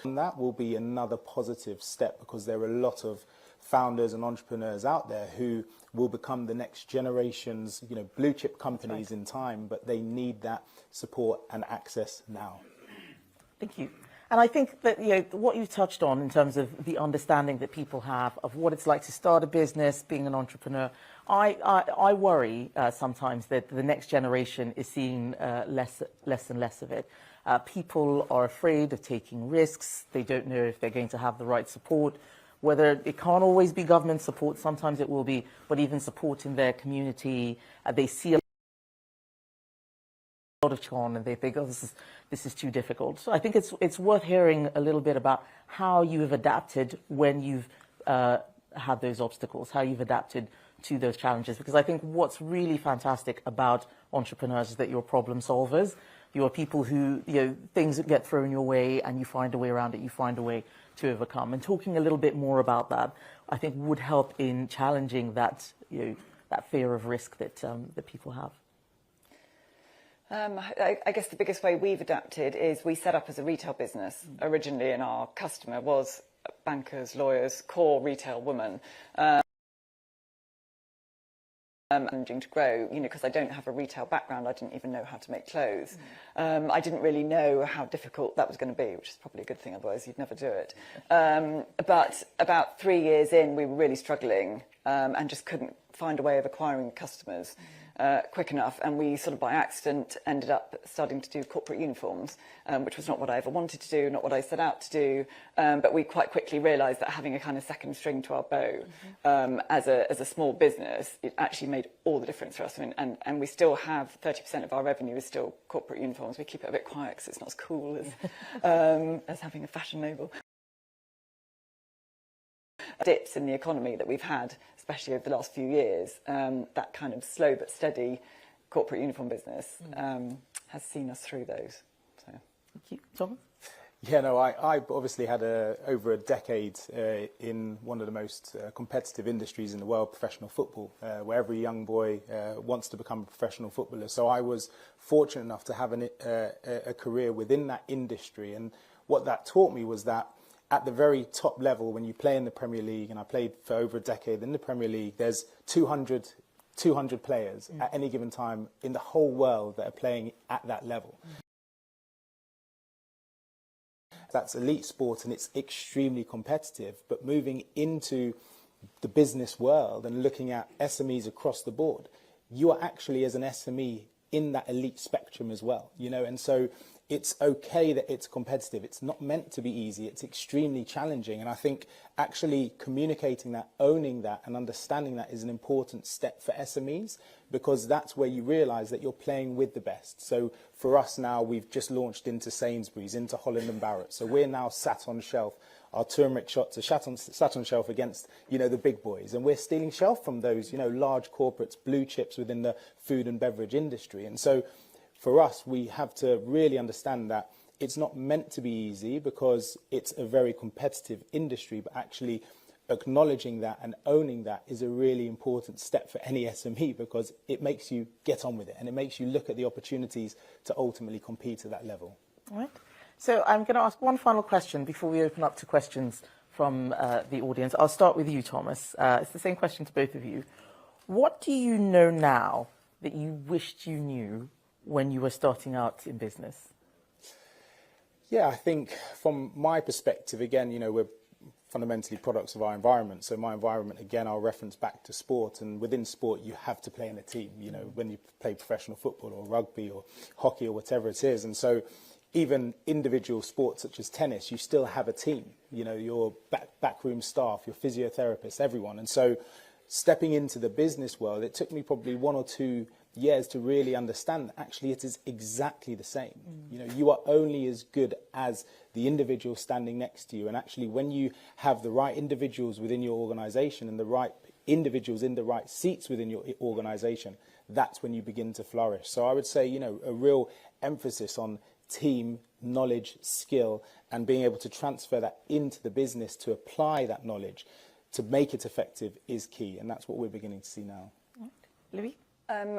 and that will be another positive step, because there are a lot of founders and entrepreneurs out there who will become the next generation's blue chip companies in time, but they need that support and access now. Thank you. And I think that what you've touched on in terms of the understanding that people have of what it's like to start a business, being an entrepreneur, I worry sometimes that the next generation is seeing less and less of it. People are afraid of taking risks. They don't know if they're going to have the right support. Whether it can't always be government support, sometimes it will be, but even support in their community. They see a lot of charm and they think, oh, this is too difficult. So I think it's worth hearing a little bit about how you have adapted when you've had those obstacles, how you've adapted to those challenges. Because I think what's really fantastic about entrepreneurs is that you're problem solvers. You are people who, things that get thrown your way and you find a way around it, you find a way to overcome. And talking a little bit more about that, I think would help in challenging that, that fear of risk that people have. I guess the biggest way we've adapted is we set up as a retail business originally, and our customer was bankers, lawyers, core retail women. Managing to grow, because I don't have a retail background, I didn't even know how to make clothes. I didn't really know how difficult that was going to be, which is probably a good thing, otherwise you'd never do it. But about 3 years in, we were really struggling and just couldn't find a way of acquiring customers quick enough, and we sort of by accident ended up starting to do corporate uniforms, which was not what I ever wanted to do, not what I set out to do, but we quite quickly realised that having a kind of second string to our bow as a small business, it actually made all the difference for us. And we still have 30% of our revenue is still corporate uniforms. We keep it a bit quiet because it's not as cool as having a fashion label. Dips in the economy that we've had, especially over the last few years, that kind of slow but steady corporate uniform business has seen us through those. So, thank you. Thomas? Yeah, no, I obviously had over a decade in one of the most competitive industries in the world, professional football, where every young boy wants to become a professional footballer. So I was fortunate enough to have a career within that industry, and what that taught me was that at the very top level, when you play in the Premier League, and I played for over a decade in the Premier League, there's 200 players at any given time in the whole world that are playing at that level. That's elite sport and it's extremely competitive, but moving into the business world and looking at SMEs across the board, you are actually as an SME in that elite spectrum as well, and so it's okay that it's competitive. It's not meant to be easy. It's extremely challenging. And I think actually communicating that, owning that and understanding that is an important step for SMEs, because that's where you realise that you're playing with the best. So for us now, we've just launched into Sainsbury's, into Holland and Barrett. So we're now sat on shelf. Our turmeric shots are sat on shelf against, the big boys. And we're stealing shelf from those, large corporates, blue chips within the food and beverage industry. And so for us, we have to really understand that it's not meant to be easy because it's a very competitive industry, but actually acknowledging that and owning that is a really important step for any SME, because it makes you get on with it and it makes you look at the opportunities to ultimately compete at that level. All right. So I'm going to ask one final question before we open up to questions from the audience. I'll start with you, Thomas. It's the same question to both of you. What do you know now that you wished you knew when you were starting out in business? Yeah, I think from my perspective, again, we're fundamentally products of our environment. So my environment, again, I'll reference back to sport. And within sport, you have to play in a team, when you play professional football or rugby or hockey or whatever it is. And so even individual sports such as tennis, you still have a team, your backroom staff, your physiotherapists, everyone. And so stepping into the business world, it took me probably 1 or 2 years to really understand that actually it is exactly the same. You are only as good as the individual standing next to you. And actually when you have the right individuals within your organisation and the right individuals in the right seats within your organisation, that's when you begin to flourish. So I would say, a real emphasis on team, knowledge, skill, and being able to transfer that into the business to apply that knowledge to make it effective is key. And that's what we're beginning to see now. Louis?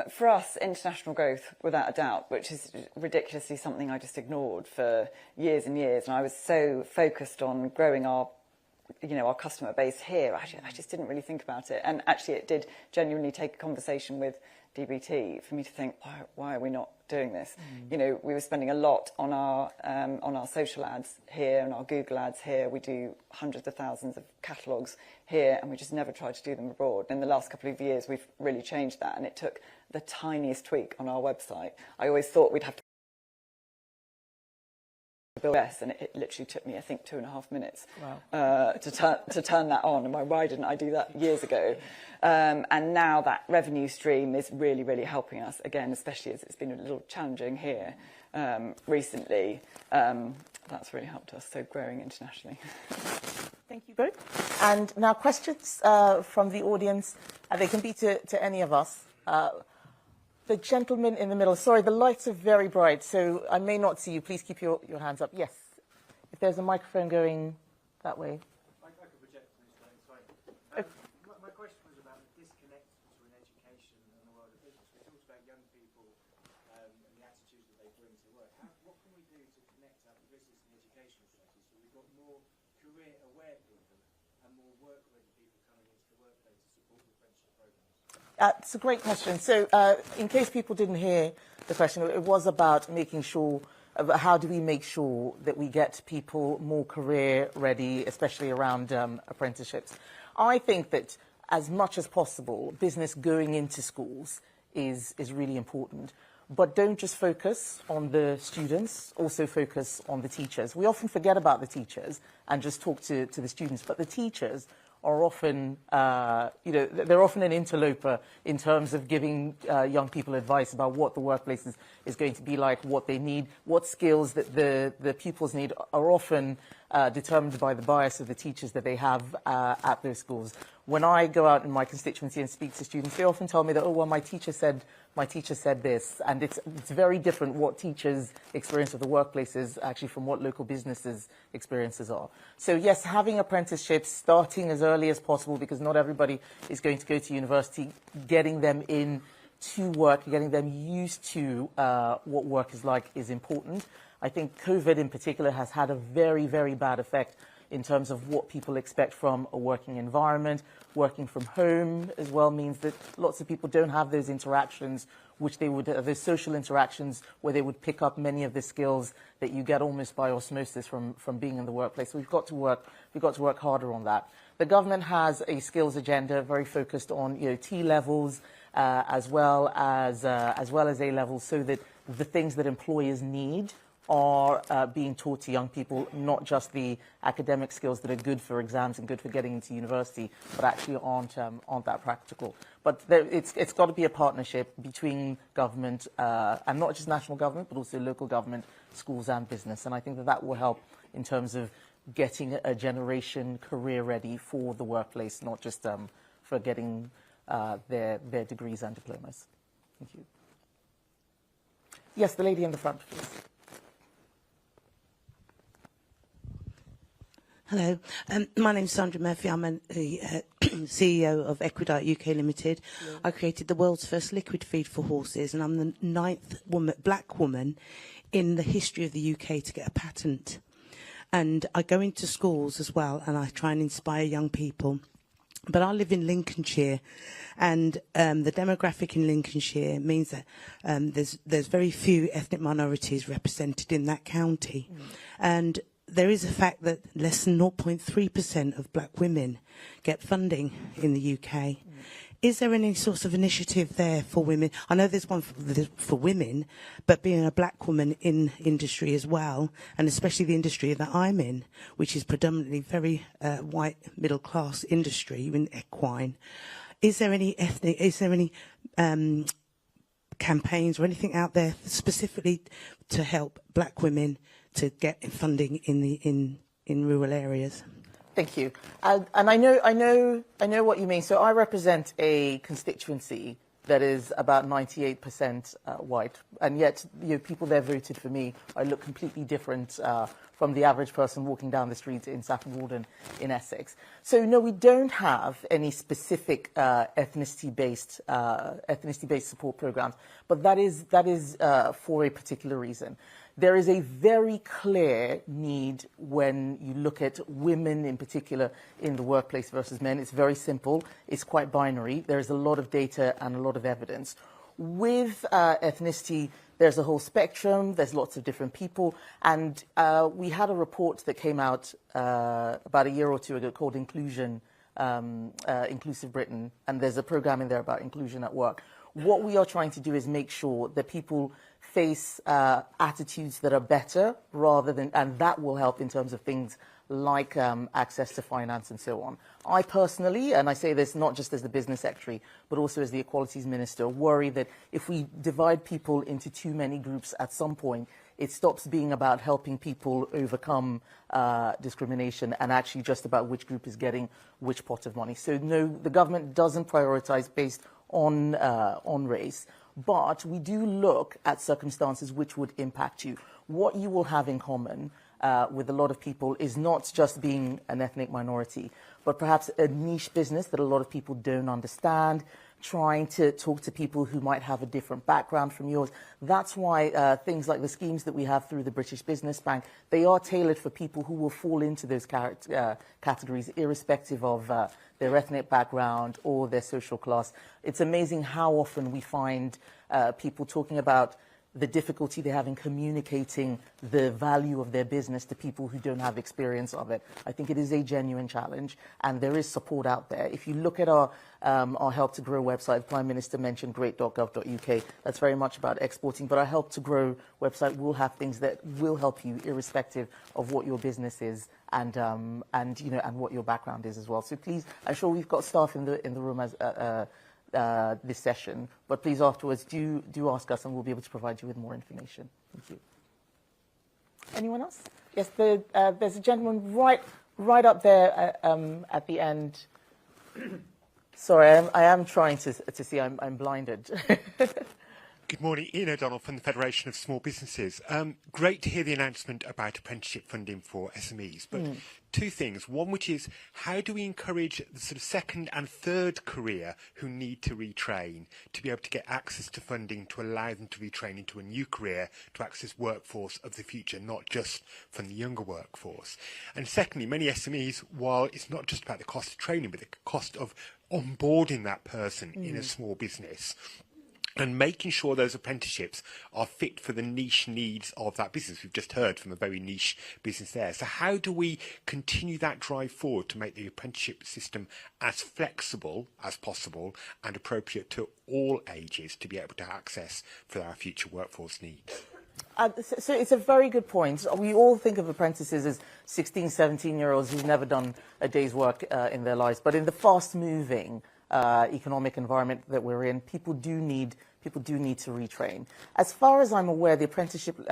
For us, international growth, without a doubt, which is ridiculously something I just ignored for years and years. And I was so focused on growing our customer base here. I just didn't really think about it. And actually, it did genuinely take a conversation with DBT for me to think, why are we not doing this? We were spending a lot on our social ads here and our Google ads here. We do hundreds of thousands of catalogues here, and we just never tried to do them abroad. In the last couple of years, we've really changed that, and it took the tiniest tweak on our website. I always thought we'd have to build this, and it literally took me, I think, 2.5 minutes to turn that on. And why didn't I do that years ago? And now that revenue stream is really, really helping us, again, especially as it's been a little challenging here recently. That's really helped us, so growing internationally. Thank you both. And now questions from the audience. They can be to any of us. The gentleman in the middle. Sorry, the lights are very bright, so I may not see you. Please keep your hands up. Yes. If there's a microphone going that way. I could project this way, sorry. My question was about the disconnect between education and the world of business. We talked about young people and the attitudes that they bring to work. What can we do to connect up the business and the education sectors so we've got more career-aware people and more work-ready people coming into the workplace to support the apprenticeship programs? It's a great question. So in case people didn't hear the question, it was about making sure, how do we make sure that we get people more career ready, especially around apprenticeships. I think that as much as possible, business going into schools is really important. But don't just focus on the students, also focus on the teachers. We often forget about the teachers and just talk to the students, but the teachers are often, they're often an interloper in terms of giving young people advice about what the workplace is going to be like, what they need, what skills that the pupils need are often determined by the bias of the teachers that they have at those schools. When I go out in my constituency and speak to students, they often tell me that, oh, well, my teacher said this, and it's very different what teachers' experience of the workplace is actually from what local businesses' experiences are. So yes, having apprenticeships, starting as early as possible, because not everybody is going to go to university, getting them in to work, getting them used to what work is like is important. I think COVID in particular has had a very, very bad effect in terms of what people expect from a working environment. Working from home as well means that lots of people don't have those interactions, which they would, those social interactions where they would pick up many of the skills that you get almost by osmosis from being in the workplace. So we've got to work harder on that. The government has a skills agenda very focused on T levels as well as A levels, so that the things that employers need are being taught to young people, not just the academic skills that are good for exams and good for getting into university, but actually aren't that practical. But it's got to be a partnership between government, and not just national government, but also local government, schools and business. And I think that will help in terms of getting a generation career ready for the workplace, not just for getting their degrees and diplomas. Thank you. Yes, the lady in the front, please. Hello, my name's Sandra Murphy. I'm the CEO of Equidite UK Limited. Yeah. I created the world's first liquid feed for horses, and I'm the 9th black woman in the history of the UK to get a patent. And I go into schools as well, and I try and inspire young people. But I live in Lincolnshire, and the demographic in Lincolnshire means that there's very few ethnic minorities represented in that county. And there is a fact that less than 0.3% of black women get funding in the UK. Is there any sort of initiative there for women? I know there's one for women, but being a black woman in industry as well, and especially the industry that I'm in, which is predominantly very white middle class industry in equine, is there any campaigns or anything out there specifically to help black women to get funding in rural areas? Thank you. And I know what you mean. So I represent a constituency that is about 98% white, and yet people there voted for me. I look completely different from the average person walking down the street in Saffron Walden in Essex. So no, we don't have any specific ethnicity-based support programs, but that is for a particular reason. There is a very clear need when you look at women in particular in the workplace versus men. It's very simple. It's quite binary. There's a lot of data and a lot of evidence. With ethnicity, there's a whole spectrum. There's lots of different people. And we had a report that came out about a year or two ago called Inclusive Britain. And there's a program in there about inclusion at work. What we are trying to do is make sure that people face attitudes that are better rather than, and that will help in terms of things like access to finance and so on. I personally, and I say this not just as the business secretary, but also as the equalities minister, worry that if we divide people into too many groups at some point, it stops being about helping people overcome discrimination and actually just about which group is getting which pot of money. So no, the government doesn't prioritize based on race, but we do look at circumstances which would impact you. What you will have in common with a lot of people is not just being an ethnic minority, but perhaps a niche business that a lot of people don't understand, trying to talk to people who might have a different background from yours. That's why things like the schemes that we have through the British Business Bank, they are tailored for people who will fall into those categories, irrespective of their ethnic background or their social class. It's amazing how often we find people talking about the difficulty they have in communicating the value of their business to people who don't have experience of it. I think it is a genuine challenge, and there is support out there. If you look at our Help to Grow website, the Prime Minister mentioned great.gov.uk. That's very much about exporting, but our Help to Grow website will have things that will help you, irrespective of what your business is and what your background is as well. So please, I'm sure we've got staff in the room as this session, but please afterwards do ask us and we'll be able to provide you with more information. Thank you. Anyone else? Yes, there's a gentleman right up there at the end. Sorry, I am trying to see. I'm blinded. Good morning, Ian O'Donnell from the Federation of Small Businesses. Great to hear the announcement about apprenticeship funding for SMEs, but two things. One, which is, how do we encourage the sort of second and third career who need to retrain to be able to get access to funding to allow them to retrain into a new career to access workforce of the future, not just from the younger workforce? And secondly, many SMEs, while it's not just about the cost of training, but the cost of onboarding that person in a small business, and making sure those apprenticeships are fit for the niche needs of that business. We've just heard from a very niche business there. So how do we continue that drive forward to make the apprenticeship system as flexible as possible and appropriate to all ages to be able to access for our future workforce needs? So it's a very good point. We all think of apprentices as 16, 17-year-olds who've never done a day's work in their lives. But in the fast-moving economic environment that we're in, people do need to retrain. As far as I'm aware, the apprenticeship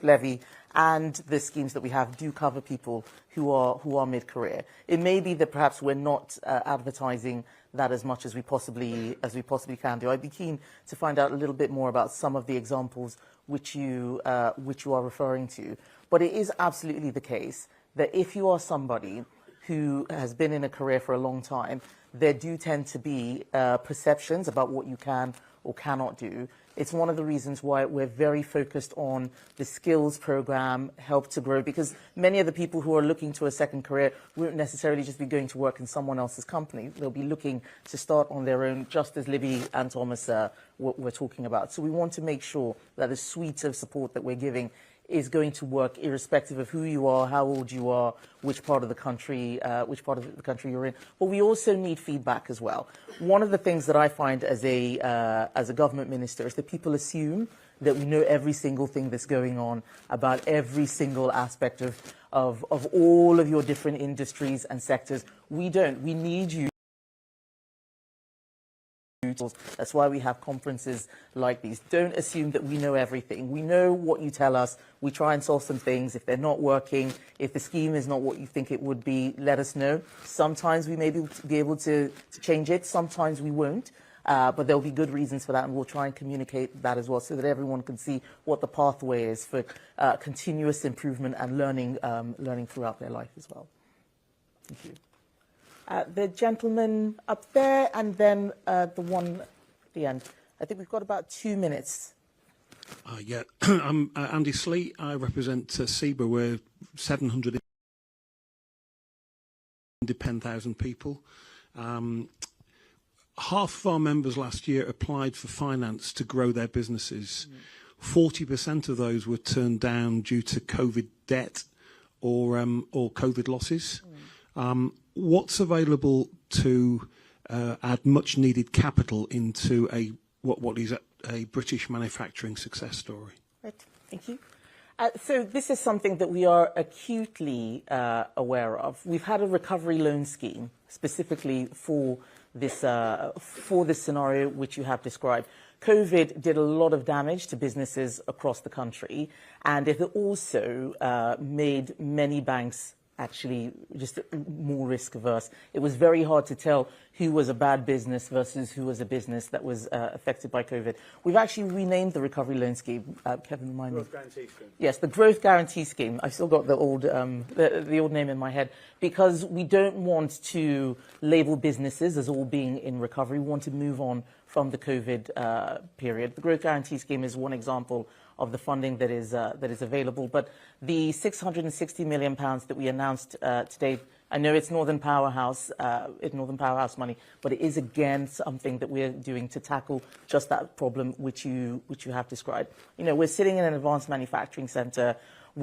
levy and the schemes that we have do cover people who are mid-career. It may be that perhaps we're not advertising that as much as we possibly can do. I'd be keen to find out a little bit more about some of the examples which you are referring to. But it is absolutely the case that if you are somebody who has been in a career for a long time, there do tend to be perceptions about what you can or cannot do. It's one of the reasons why we're very focused on the skills program, Help to Grow, because many of the people who are looking to a second career won't necessarily just be going to work in someone else's company. They'll be looking to start on their own, just as Libby and Thomas were talking about. So we want to make sure that the suite of support that we're giving is going to work irrespective of who you are, how old you are, which part of the country you're in. But we also need feedback as well. One of the things that I find as a government minister is that people assume that we know every single thing that's going on about every single aspect of all of your different industries and sectors. We don't. We need you. That's why we have conferences like these. Don't assume that we know everything. We know what you tell us. We try and solve some things. If they're not working, if the scheme is not what you think it would be, let us know. Sometimes we may be able to change it. Sometimes we won't. But there'll be good reasons for that, and we'll try and communicate that as well so that everyone can see what the pathway is for continuous improvement and learning throughout their life as well. Thank you. The gentleman up there, and then the one at the end. I think we've got about 2 minutes. Yeah, I'm Andy Sleet. I represent SEBA. We're 700 10,000 people. Half of our members last year applied for finance to grow their businesses. 40% of those were turned down due to COVID debt or COVID losses. What's available to add much needed capital into what is a British manufacturing success story? Right, thank you. So this is something that we are acutely aware of. We've had a recovery loan scheme specifically for this scenario which you have described. COVID did a lot of damage to businesses across the country, and it also made many banks actually just more risk averse. It was very hard to tell who was a bad business versus who was a business that was affected by COVID. We've actually renamed the recovery loan scheme. Kevin, remind me. Growth Guarantee Scheme. Yes, the Growth Guarantee Scheme. I've still got the old name in my head, because we don't want to label businesses as all being in recovery. We want to move on from the COVID period. The Growth Guarantee Scheme is one example of the funding that is available. But the £660 million that we announced today, I know it's Northern Powerhouse money, but it is again something that we're doing to tackle just that problem which you have described. You know, we're sitting in an advanced manufacturing centre.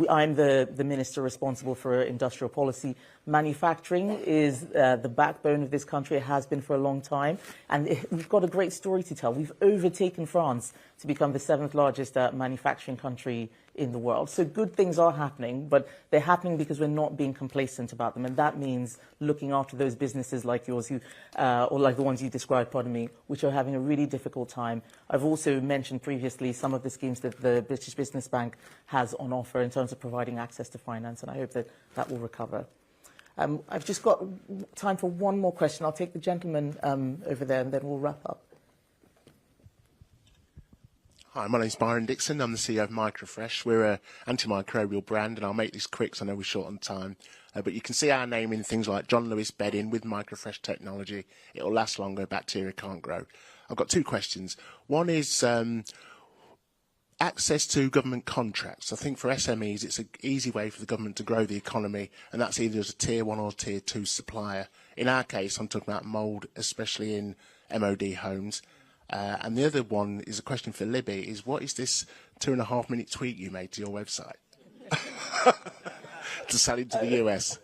I'm the minister responsible for industrial policy. Manufacturing is the backbone of this country. It has been for a long time. And we've got a great story to tell. We've overtaken France to become the 7th largest manufacturing country in the world. So good things are happening, but they're happening because we're not being complacent about them. And that means looking after those businesses like yours, who, or like the ones you described, pardon me, which are having a really difficult time. I've also mentioned previously some of the schemes that the British Business Bank has on offer in terms of providing access to finance, and I hope that that will recover. I've just got time for one more question. I'll take the gentleman over there, and then we'll wrap up. Hi, my name's Byron Dixon. I'm the CEO of Microfresh. We're an antimicrobial brand, and I'll make this quick because I know we're short on time. But you can see our name in things like John Lewis bedding with Microfresh technology. It'll last longer, bacteria can't grow. I've got 2 questions. One is access to government contracts. I think for SMEs, it's an easy way for the government to grow the economy, and that's either as a Tier 1 or Tier 2 supplier. In our case, I'm talking about mould, especially in MOD homes. And the other one is a question for Libby, is what is this 2.5-minute tweet you made to your website to sell it to the US?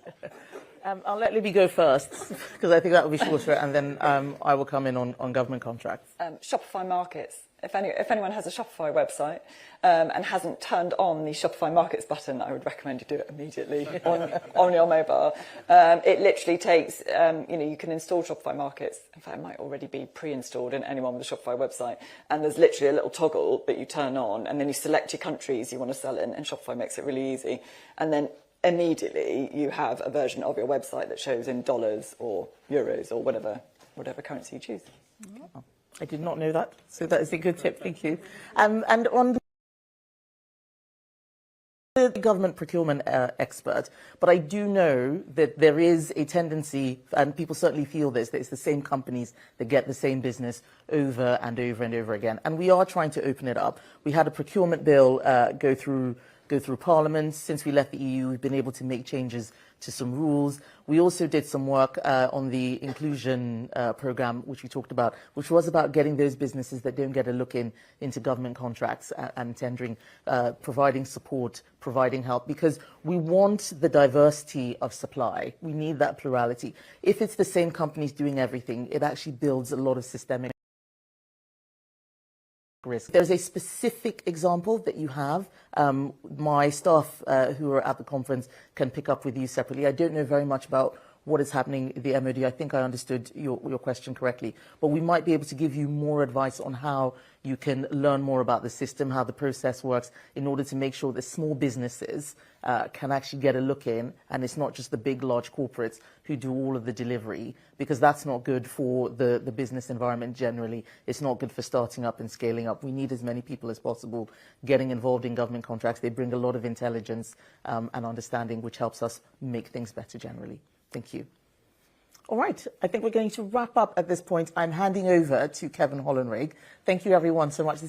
I'll let Libby go first, because I think that will be shorter, and then I will come in on government contracts. Shopify Markets if anyone has a Shopify website and hasn't turned on the Shopify Markets button, I would recommend you do it immediately on your mobile. It literally takes, you can install Shopify Markets. In fact, it might already be pre-installed in anyone with a Shopify website. And there's literally a little toggle that you turn on, and then you select your countries you want to sell in, and Shopify makes it really easy. And then immediately you have a version of your website that shows in dollars or euros or whatever currency you choose. Oh, I did not know that, so that is a good tip, thank you. And on the government procurement expert, but I do know that there is a tendency, and people certainly feel this, that it's the same companies that get the same business over and over and over again. And we are trying to open it up. We had a procurement bill go through Parliament. Since we left the EU, we've been able to make changes to some rules. We also did some work on the inclusion programme, which we talked about, which was about getting those businesses that don't get a look into government contracts and tendering, providing support, providing help, because we want the diversity of supply. We need that plurality. If it's the same companies doing everything, it actually builds a lot of systemic risk. There's a specific example that you have. My staff who are at the conference can pick up with you separately. I don't know very much about what is happening at the MOD. I think I understood your question correctly. But we might be able to give you more advice on how you can learn more about the system, how the process works, in order to make sure that small businesses can actually get a look in, and it's not just the big, large corporates who do all of the delivery, because that's not good for the business environment generally. It's not good for starting up and scaling up. We need as many people as possible getting involved in government contracts. They bring a lot of intelligence and understanding, which helps us make things better generally. Thank you. All right, I think we're going to wrap up at this point. I'm handing over to Kevin Hollenrig. Thank you, everyone, so much.